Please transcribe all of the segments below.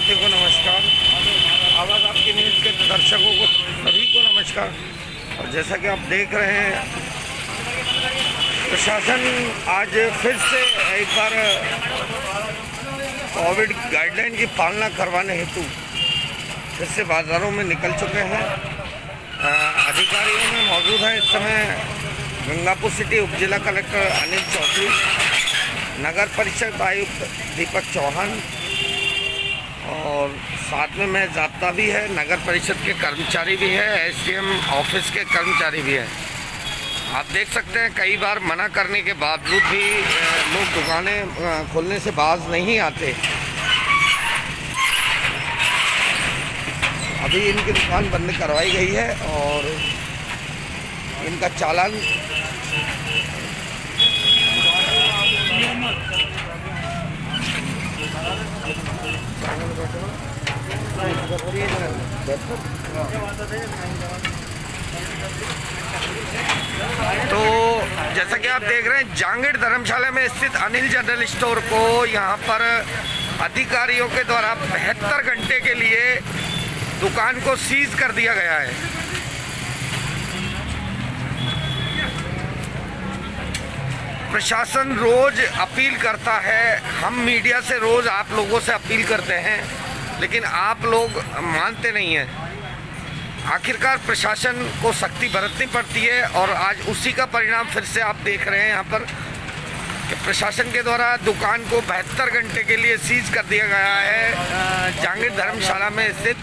साथियों को नमस्कार। आवाज़ आपकी न्यूज़ के दर्शकों को सभी को नमस्कार। और जैसा कि आप देख रहे हैं, प्रशासन आज फिर से एक बार कोविड गाइडलाइन की पालना करवाने हेतु फिर से बाज़ारों में निकल चुके हैं। अधिकारियों में मौजूद है इस समय गंगापुर सिटी उप जिला कलेक्टर अनिल चौधरी, नगर परिषद आयुक्त दीपक चौहान और साथ में मैं जाब्ता भी है, नगर परिषद के कर्मचारी भी है, एसडीएम ऑफिस के कर्मचारी भी है। आप देख सकते हैं कई बार मना करने के बावजूद भी लोग दुकानें खोलने से बाज नहीं आते। अभी इनकी दुकान बंद करवाई गई है और इनका चालान तो जैसा कि आप देख रहे हैं, जांगीर धर्मशाला में स्थित अनिल जनरल स्टोर को यहाँ पर अधिकारियों के द्वारा 72 घंटे के लिए दुकान को सीज कर दिया गया है। प्रशासन रोज अपील करता है, हम मीडिया से रोज आप लोगों से अपील करते हैं, लेकिन आप लोग मानते नहीं हैं। आखिरकार प्रशासन को सख्ती बरतनी पड़ती है और आज उसी का परिणाम फिर से आप देख रहे हैं यहाँ पर कि प्रशासन के द्वारा दुकान को 72 घंटे के लिए सीज कर दिया गया है जांगीर धर्मशाला में स्थित।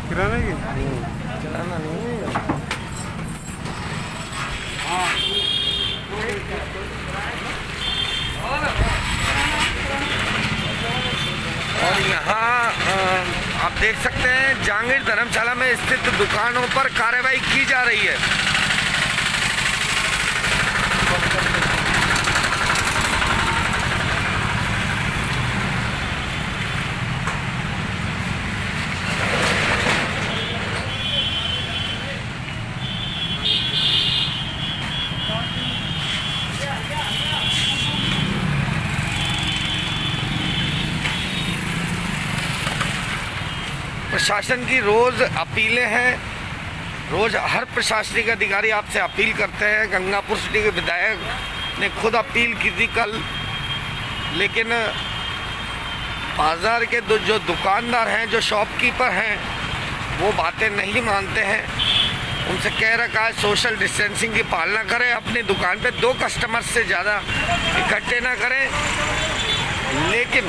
किराना की चलाना नहीं है। और यहाँ आप देख सकते हैं जांगीर धर्मशाला में स्थित दुकानों पर कार्रवाई की जा रही है। प्रशासन की रोज़ अपीलें हैं, रोज़ हर प्रशासनिक अधिकारी आपसे अपील करते हैं। गंगापुर सिटी के विधायक ने खुद अपील की थी कल, लेकिन बाज़ार के जो दुकानदार हैं, जो शॉपकीपर हैं, वो बातें नहीं मानते हैं। उनसे कह रखा है सोशल डिस्टेंसिंग की पालना करें, अपनी दुकान पे 2 कस्टमर से ज़्यादा इकट्ठे ना करें। लेकिन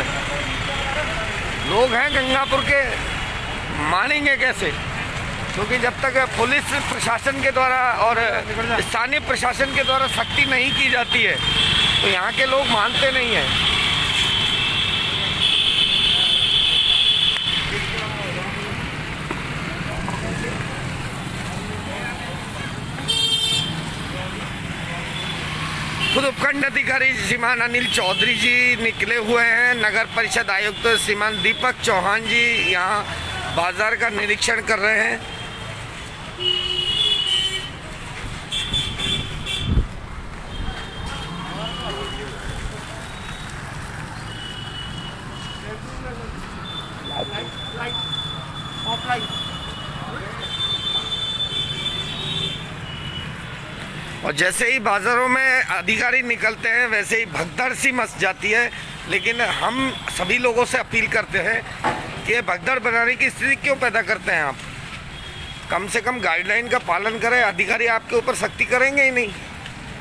लोग हैं गंगापुर के, मानेंगे कैसे? क्योंकि जब तक पुलिस प्रशासन के द्वारा और स्थानीय प्रशासन के द्वारा सख्ती नहीं की जाती है तो यहाँ के लोग मानते नहीं हैं। खुद उपखंड अधिकारी श्रीमान अनिल चौधरी जी निकले हुए हैं, नगर परिषद आयुक्त श्रीमान दीपक चौहान जी यहाँ बाजार का निरीक्षण कर रहे हैं। और जैसे ही बाज़ारों में अधिकारी निकलते हैं वैसे ही भगदड़ सी मच जाती है। लेकिन हम सभी लोगों से अपील करते हैं कि भगदड़ बनाने की स्थिति क्यों पैदा करते हैं आप? कम से कम गाइडलाइन का पालन करें। अधिकारी आपके ऊपर सख्ती करेंगे ही नहीं।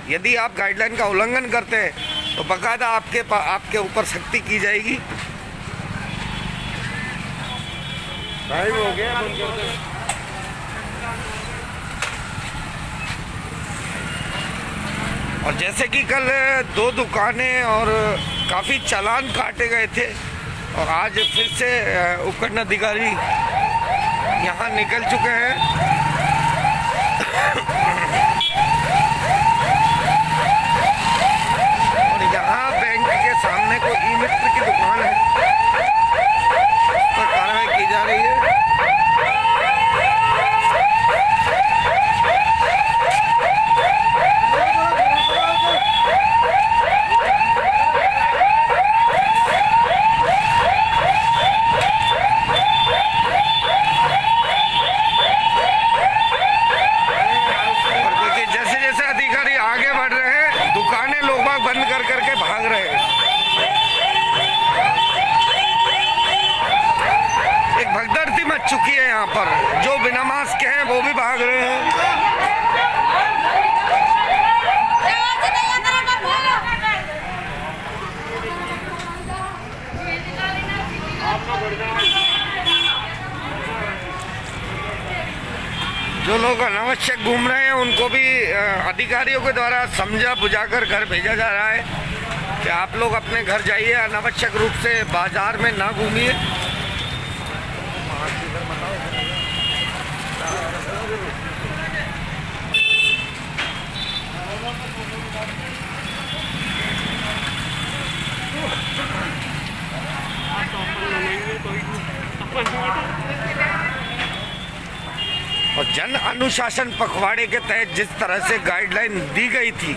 यदि आप गाइडलाइन का उल्लंघन करते हैं तो बाकायदा आपके ऊपर सख्ती की जाएगी। टाइम हो गया। और जैसे कि कल 2 दुकानें और काफ़ी चालान काटे गए थे और आज फिर से उपखंड अधिकारी यहाँ निकल चुके हैं। और यहाँ बैंक के सामने कोई ई मित्र की दुकान है, उस पर कार्रवाई की जा रही है। बंद कर करके भाग रहे हैं। एक भगदड़ मच चुकी है यहाँ पर, जो बिना मास्क के हैं वो भी भाग रहे हैं। जो लोग अनावश्यक घूम रहे हैं उनको भी अधिकारियों के द्वारा समझा बुझाकर घर भेजा जा रहा है कि आप लोग अपने घर जाइए, अनावश्यक रूप से बाजार में ना घूमिए। और जन अनुशासन पखवाड़े के तहत जिस तरह से गाइडलाइन दी गई थी,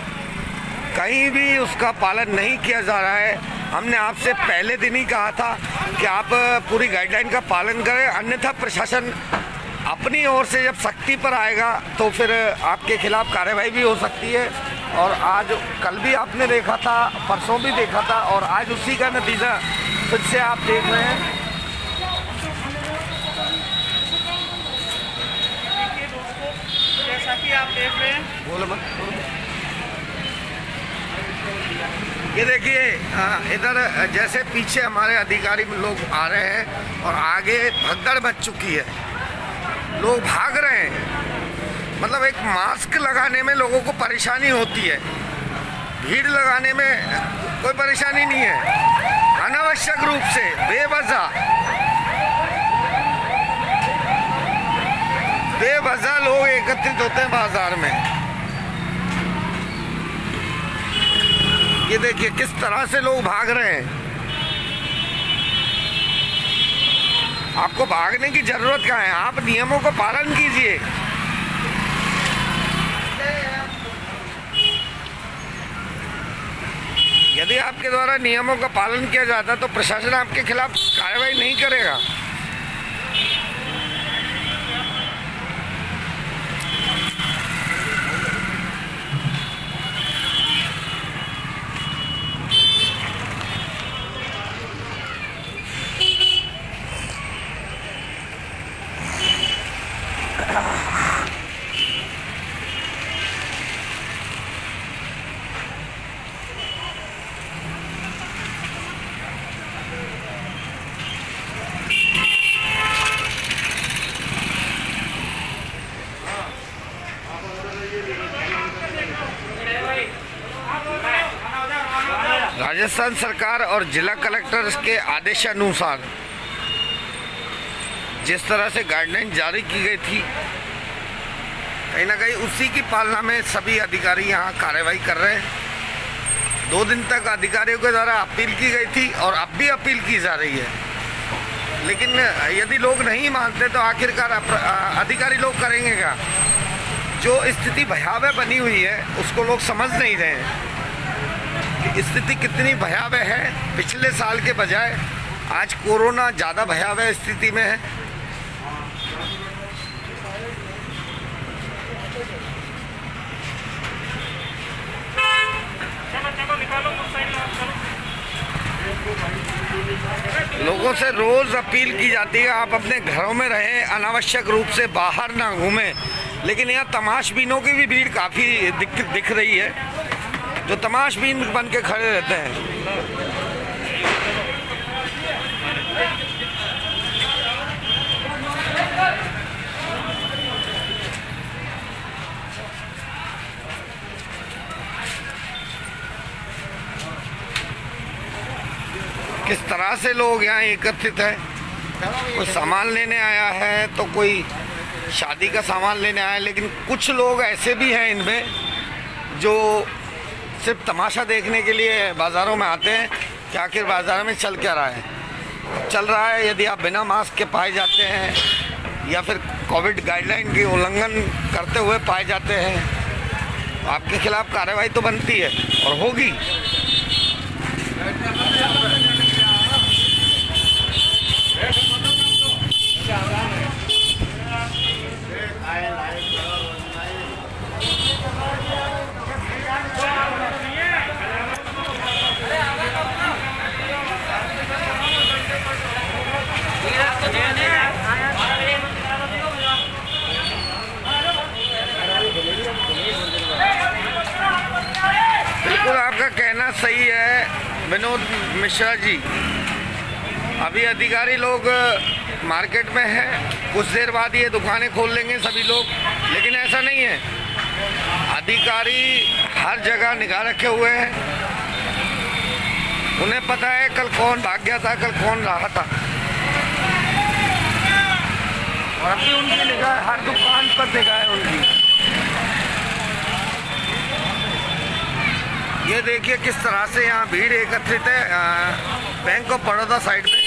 कहीं भी उसका पालन नहीं किया जा रहा है। हमने आपसे पहले दिन ही कहा था कि आप पूरी गाइडलाइन का पालन करें, अन्यथा प्रशासन अपनी ओर से जब सख्ती पर आएगा तो फिर आपके खिलाफ कार्रवाई भी हो सकती है। और आज कल भी आपने देखा था, परसों भी देखा था, और आज उसी का नतीजा फिर से आप देख रहे हैं। कि आप देख रहे हैं, बोलो मत। ये देखिए इधर जैसे पीछे हमारे अधिकारी लोग आ रहे हैं और आगे भगदड़ मच चुकी है, लोग भाग रहे हैं। मतलब एक मास्क लगाने में लोगों को परेशानी होती है, भीड़ लगाने में कोई परेशानी नहीं है। अनावश्यक रूप से बेवजह लोग एकत्रित होते हैं बाजार में। ये देखिए किस तरह से लोग भाग रहे हैं। आपको भागने की जरूरत क्या है, आप नियमों को पालन कीजिए। यदि आपके द्वारा नियमों का पालन किया जाता तो प्रशासन आपके खिलाफ कार्रवाई नहीं करेगा। राजस्थान सरकार और जिला कलेक्टर के आदेशानुसार जिस तरह से गाइडलाइन जारी की गई थी, कहीं ना कहीं उसी की पालना में सभी अधिकारी यहाँ कार्रवाई कर रहे हैं। 2 दिन तक अधिकारियों के द्वारा अपील की गई थी और अब भी अपील की जा रही है, लेकिन यदि लोग नहीं मानते तो आखिरकार अधिकारी लोग करेंगे क्या। जो स्थिति भयावह बनी हुई है उसको लोग समझ नहीं रहे हैं कि स्थिति कितनी भयावह है। पिछले साल के बजाय आज कोरोना ज़्यादा भयावह स्थिति में है। लोगों से रोज़ अपील की जाती है आप अपने घरों में रहें, अनावश्यक रूप से बाहर ना घूमें, लेकिन यहाँ तमाशबीनों की भी भीड़ काफ़ी दिख रही है, जो तमाशबीन बन के खड़े रहते हैं। किस तरह से लोग यहाँ एकत्रित हैं। कोई सामान लेने आया है तो कोई शादी का सामान लेने आया है, लेकिन कुछ लोग ऐसे भी हैं इनमें जो सिर्फ तमाशा देखने के लिए बाज़ारों में आते हैं कि आखिर बाज़ार में चल क्या रहा है। चल रहा है, यदि आप बिना मास्क के पाए जाते हैं या फिर कोविड गाइडलाइन की उल्लंघन करते हुए पाए जाते हैं तो आपके खिलाफ़ कार्रवाई तो बनती है और होगी। बिल्कुल आपका कहना सही है विनोद मिश्रा जी। अभी अधिकारी लोग मार्केट में हैं, कुछ देर बाद ये दुकानें खोल लेंगे सभी लोग, लेकिन ऐसा नहीं है। अधिकारी हर जगह निगाह रखे हुए हैं, उन्हें पता है कल कौन भाग गया था, कल कौन रहा था, और अभी उनकी निगाह हर दुकान पर निगाह है उनकी। ये देखिए किस तरह से यहाँ भीड़ एकत्रित है बैंक ऑफ बड़ौदा साइड में।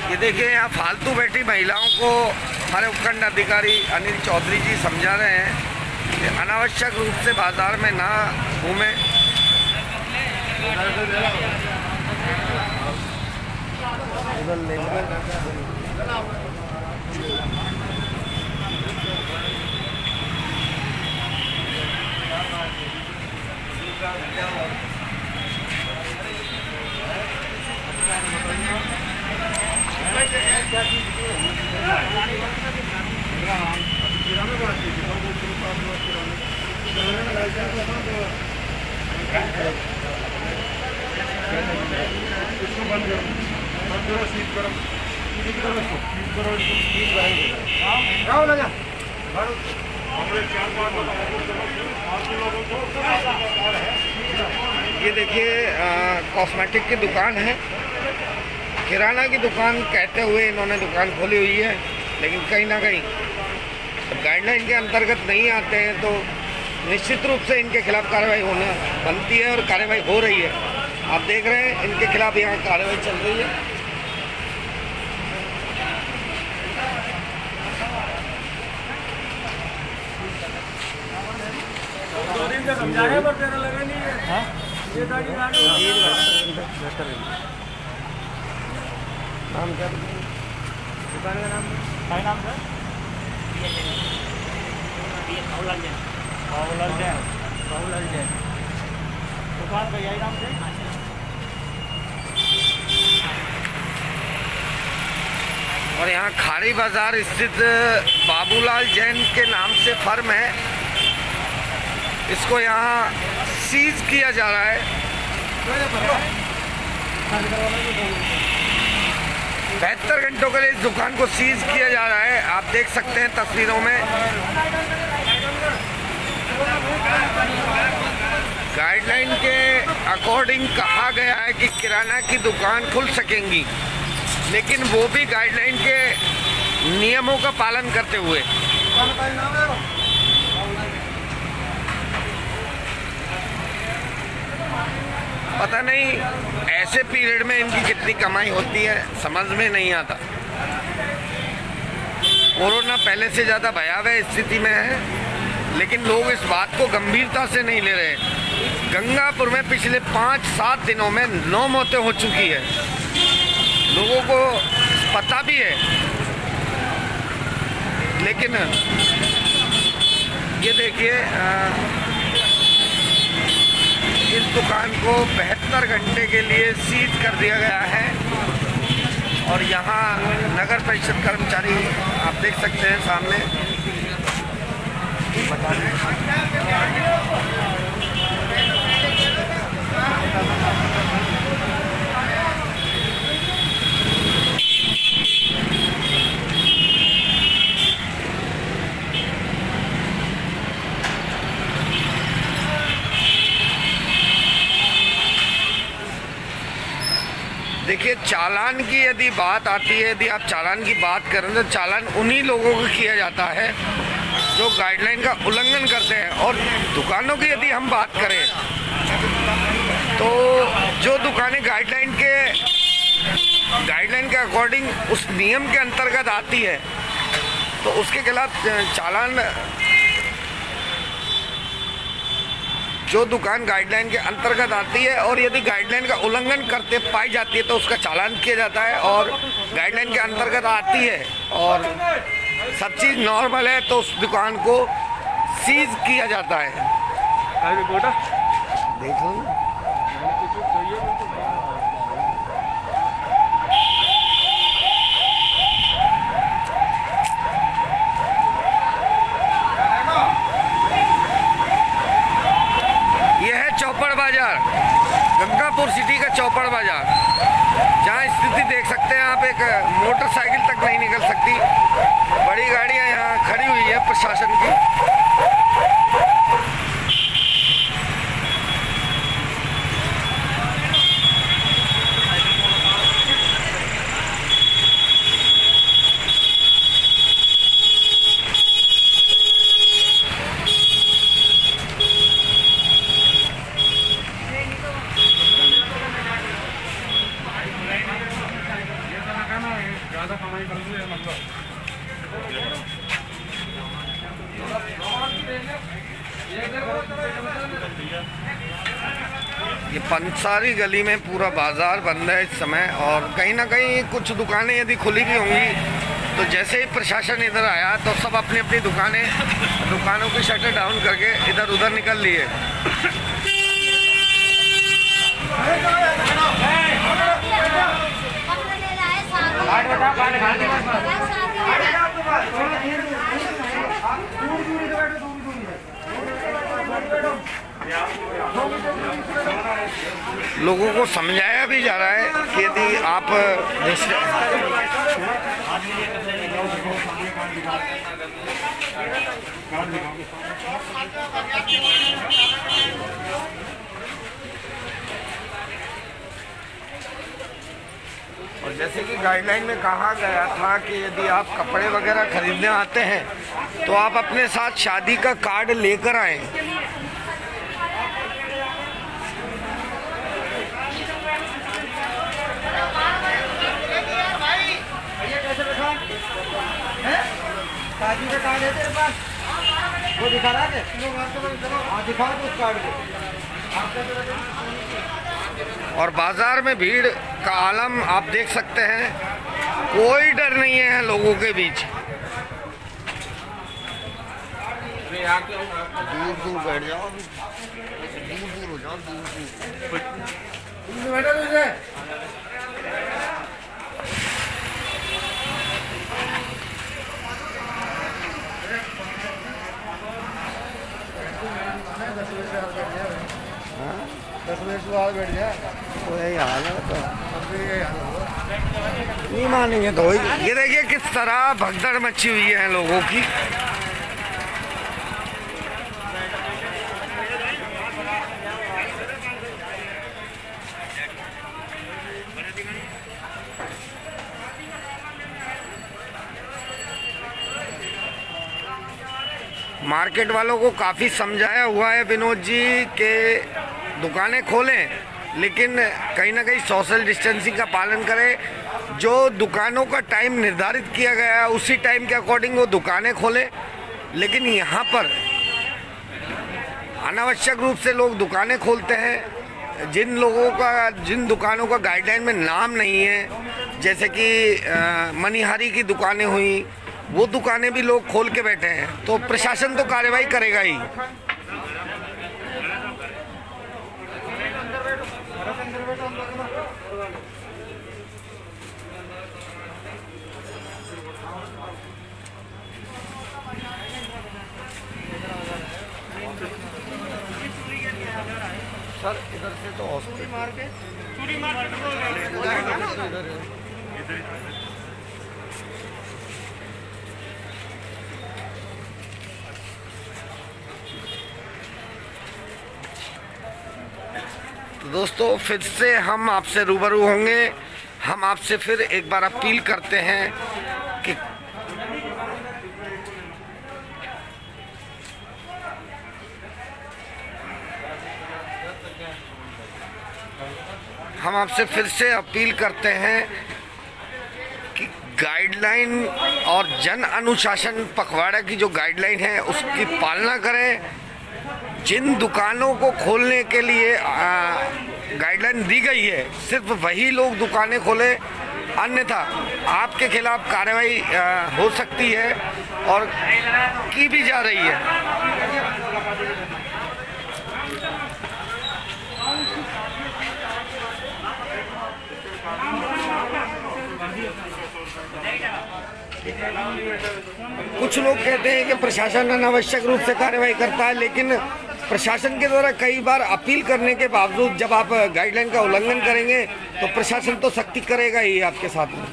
ये देखिए यहाँ फालतू बैठी महिलाओं को हमारे उपखंड अधिकारी अनिल चौधरी जी समझा रहे हैं कि अनावश्यक रूप से बाजार में ना घूमें। ये देखिए कॉस्मेटिक की दुकान है, किराना की दुकान कहते हुए इन्होंने दुकान खोली हुई है, लेकिन कहीं ना कहीं गाइडलाइन के अंतर्गत नहीं आते हैं तो निश्चित रूप से इनके खिलाफ कार्रवाई होना बनती है और कार्रवाई हो रही है। आप देख रहे हैं इनके खिलाफ यहाँ कार्रवाई चल रही है। समझाया पर तेरा लगा नहीं है। हाँ? ये गाड़ी नाम क्या? दुकान का नाम क्या नाम है? बाबूलाल जैन दुकान का यही नाम है। और यहाँ खाड़ी बाजार स्थित बाबूलाल जैन के नाम से फर्म है, इसको यहाँ सीज किया जा रहा है। 72 घंटों के लिए इस दुकान को सीज किया जा रहा है। आप देख सकते हैं तस्वीरों में। गाइडलाइन के अकॉर्डिंग कहा गया है कि किराना की दुकान खुल सकेंगी, लेकिन वो भी गाइडलाइन के नियमों का पालन करते हुए। पता नहीं ऐसे पीरियड में इनकी कितनी कमाई होती है, समझ में नहीं आता। कोरोना पहले से ज़्यादा भयावह स्थिति में है, लेकिन लोग इस बात को गंभीरता से नहीं ले रहे। गंगापुर में पिछले 5-7 दिनों में 9 मौतें हो चुकी है। लोगों को पता भी है, लेकिन ये देखिए इस दुकान को 72 घंटे के लिए सीज कर दिया गया है। और यहाँ नगर परिषद कर्मचारी आप देख सकते हैं सामने बता दें। चालान की यदि बात आती है, यदि आप चालान की बात करें तो चालान उन्हीं लोगों को किया जाता है जो गाइडलाइन का उल्लंघन करते हैं। और दुकानों की यदि हम बात करें तो जो दुकानें गाइडलाइन के अकॉर्डिंग उस नियम के अंतर्गत आती है तो उसके खिलाफ चालान, जो दुकान गाइडलाइन के अंतर्गत आती है और यदि गाइडलाइन का उल्लंघन करते पाई जाती है तो उसका चालान किया जाता है। और गाइडलाइन के अंतर्गत आती है और सब चीज़ नॉर्मल है तो उस दुकान को सीज किया जाता है। देख लो चौपड़ बाजार, गंगापुर सिटी का चौपड़ बाजार, जहाँ स्थिति देख सकते हैं आप, एक मोटरसाइकिल तक नहीं निकल सकती। बड़ी गाड़ियाँ यहाँ खड़ी हुई है प्रशासन की। ये पंसारी गली में पूरा बाजार बंद है इस समय, और कहीं ना कहीं कुछ दुकानें यदि खुली भी होंगी तो जैसे ही प्रशासन इधर आया तो सब अपनी अपनी दुकानों की शटर डाउन करके इधर उधर निकल लिए। लोगों को समझाया भी जा रहा है कि यदि आप और जैसे कि गाइडलाइन में कहा गया था कि यदि आप कपड़े वगैरह खरीदने आते हैं तो आप अपने साथ शादी का कार्ड लेकर आएं। शादी का कार्ड है तेरे पास? वो दिखा रहा है? हाँ दिखा दो उस कार्ड को। और बाजार में भीड़ का आलम आप देख सकते हैं, कोई डर नहीं है लोगों के बीच। दूर दूर बैठ जाओ, दूर दूर हो जाओ, दूर दूर बैठा तुझे। बैठ जाए तो यही हाल है, तो नहीं मानेंगे तो ये देखिए किस तरह भगदड़ मची हुई है लोगों की। मार्केट वालों को काफ़ी समझाया हुआ है विनोद जी के दुकानें खोलें, लेकिन कहीं ना कहीं सोशल डिस्टेंसिंग का पालन करें। जो दुकानों का टाइम निर्धारित किया गया है उसी टाइम के अकॉर्डिंग वो दुकानें खोलें। लेकिन यहाँ पर अनावश्यक रूप से लोग दुकानें खोलते हैं। जिन दुकानों का गाइडलाइन में नाम नहीं है, जैसे कि मनिहारी की दुकानें हुई, वो दुकानें भी लोग खोल के बैठे हैं, तो प्रशासन तो कार्रवाई करेगा ही। सर इधर से तो हॉस्पिटल तो दोस्तों फिर से हम आपसे रूबरू होंगे हम आपसे फिर एक बार अपील करते हैं कि कि गाइडलाइन और जन अनुशासन पखवाड़ा की जो गाइडलाइन है उसकी पालना करें। जिन दुकानों को खोलने के लिए गाइडलाइन दी गई है सिर्फ वही लोग दुकानें खोलें, अन्यथा आपके खिलाफ कार्रवाई हो सकती है और की भी जा रही है। कुछ लोग कहते हैं कि प्रशासन अनावश्यक रूप से कार्रवाई करता है, लेकिन प्रशासन के द्वारा कई बार अपील करने के बावजूद जब आप गाइडलाइन का उल्लंघन करेंगे तो प्रशासन तो सख्ती करेगा ही आपके साथ में।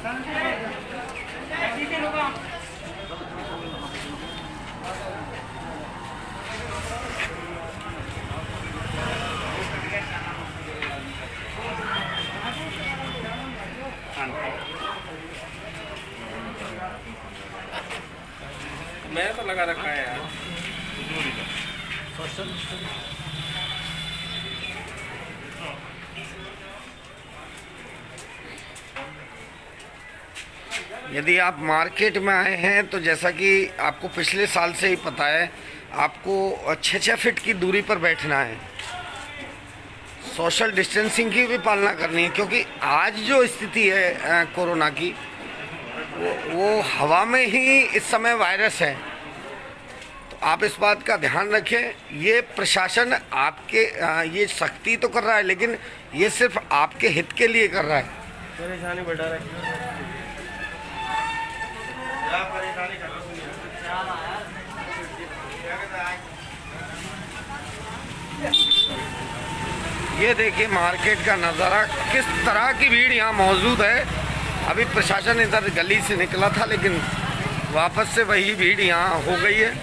मैं तो लगा रखा है यार। यदि आप मार्केट में आए हैं तो जैसा कि आपको पिछले साल से ही पता है, आपको 6-6 फीट की दूरी पर बैठना है, सोशल डिस्टेंसिंग की भी पालना करनी है, क्योंकि आज जो स्थिति है कोरोना की वो हवा में ही इस समय वायरस है। तो आप इस बात का ध्यान रखें। ये प्रशासन आपके ये सख्ती तो कर रहा है, लेकिन ये सिर्फ आपके हित के लिए कर रहा है। परेशानी बढ़ा रहा है। ये देखिए मार्केट का नज़ारा, किस तरह की भीड़ यहाँ मौजूद है। अभी प्रशासन इधर गली से निकला था, लेकिन वापस से वही भीड़ यहाँ हो गई है।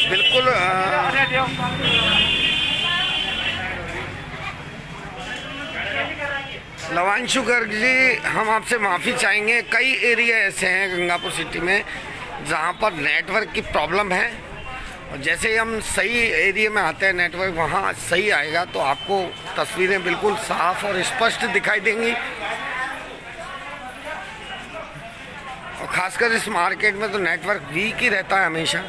बिल्कुल लवांशु गर्ग जी, हम आपसे माफ़ी चाहेंगे। कई एरिया ऐसे हैं गंगापुर सिटी में जहाँ पर नेटवर्क की प्रॉब्लम है, और जैसे ही हम सही एरिया में आते हैं नेटवर्क वहाँ सही आएगा तो आपको तस्वीरें बिल्कुल साफ और स्पष्ट दिखाई देंगी। और ख़ासकर इस मार्केट में तो नेटवर्क वीक ही रहता है हमेशा।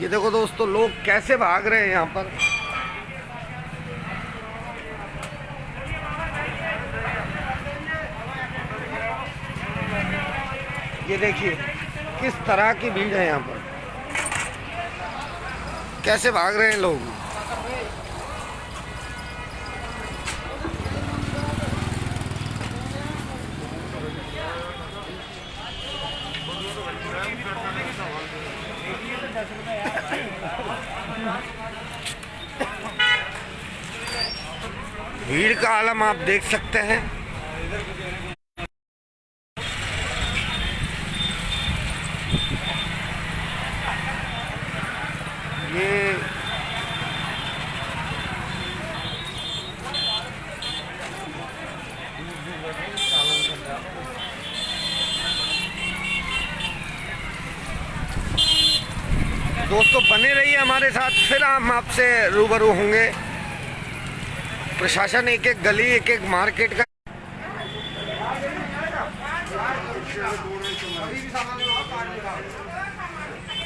ये देखो दोस्तों, लोग कैसे भाग रहे हैं यहाँ पर। ये देखिए किस तरह की भीड़ है यहाँ पर, कैसे भाग रहे हैं लोग। भीड़ का आलम आप देख सकते हैं। ये दोस्तों बने रहिए हमारे साथ, फिर हम आपसे रूबरू होंगे। प्रशासन एक एक गली एक एक मार्केट का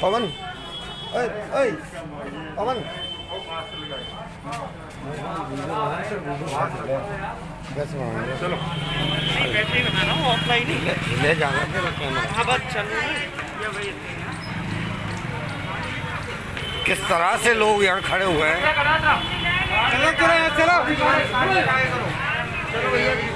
पवन, ओए ओए पवन, चलो बैटरी बना रहा हूँ ऑफलाइन ही ले जाना कैमरा। हाँ बस चलो। किस तरह से लोग यहाँ खड़े हुए हैं। चलो चलो चलो चलो भैया जी।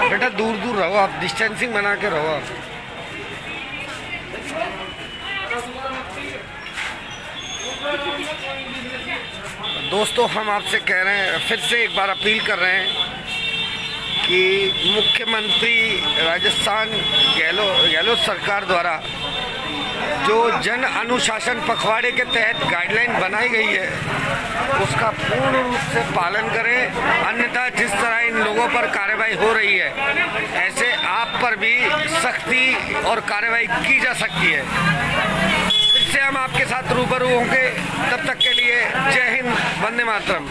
बेटा दूर दूर रहो आप, डिस्टेंसिंग बना के रहो आप। दोस्तों हम आपसे कह रहे हैं, फिर से एक बार अपील कर रहे हैं कि मुख्यमंत्री राजस्थान गहलोत सरकार द्वारा जो जन अनुशासन पखवाड़े के तहत गाइडलाइन बनाई गई है उसका पूर्ण रूप से पालन करें, अन्यथा जिस तरह इन लोगों पर कार्रवाई हो रही है ऐसे आप पर भी सख्ती और कार्रवाई की जा सकती है। फिर से हम आपके साथ रूबरू होंगे, तब तक के लिए जय हिंद, वंदे मातरम।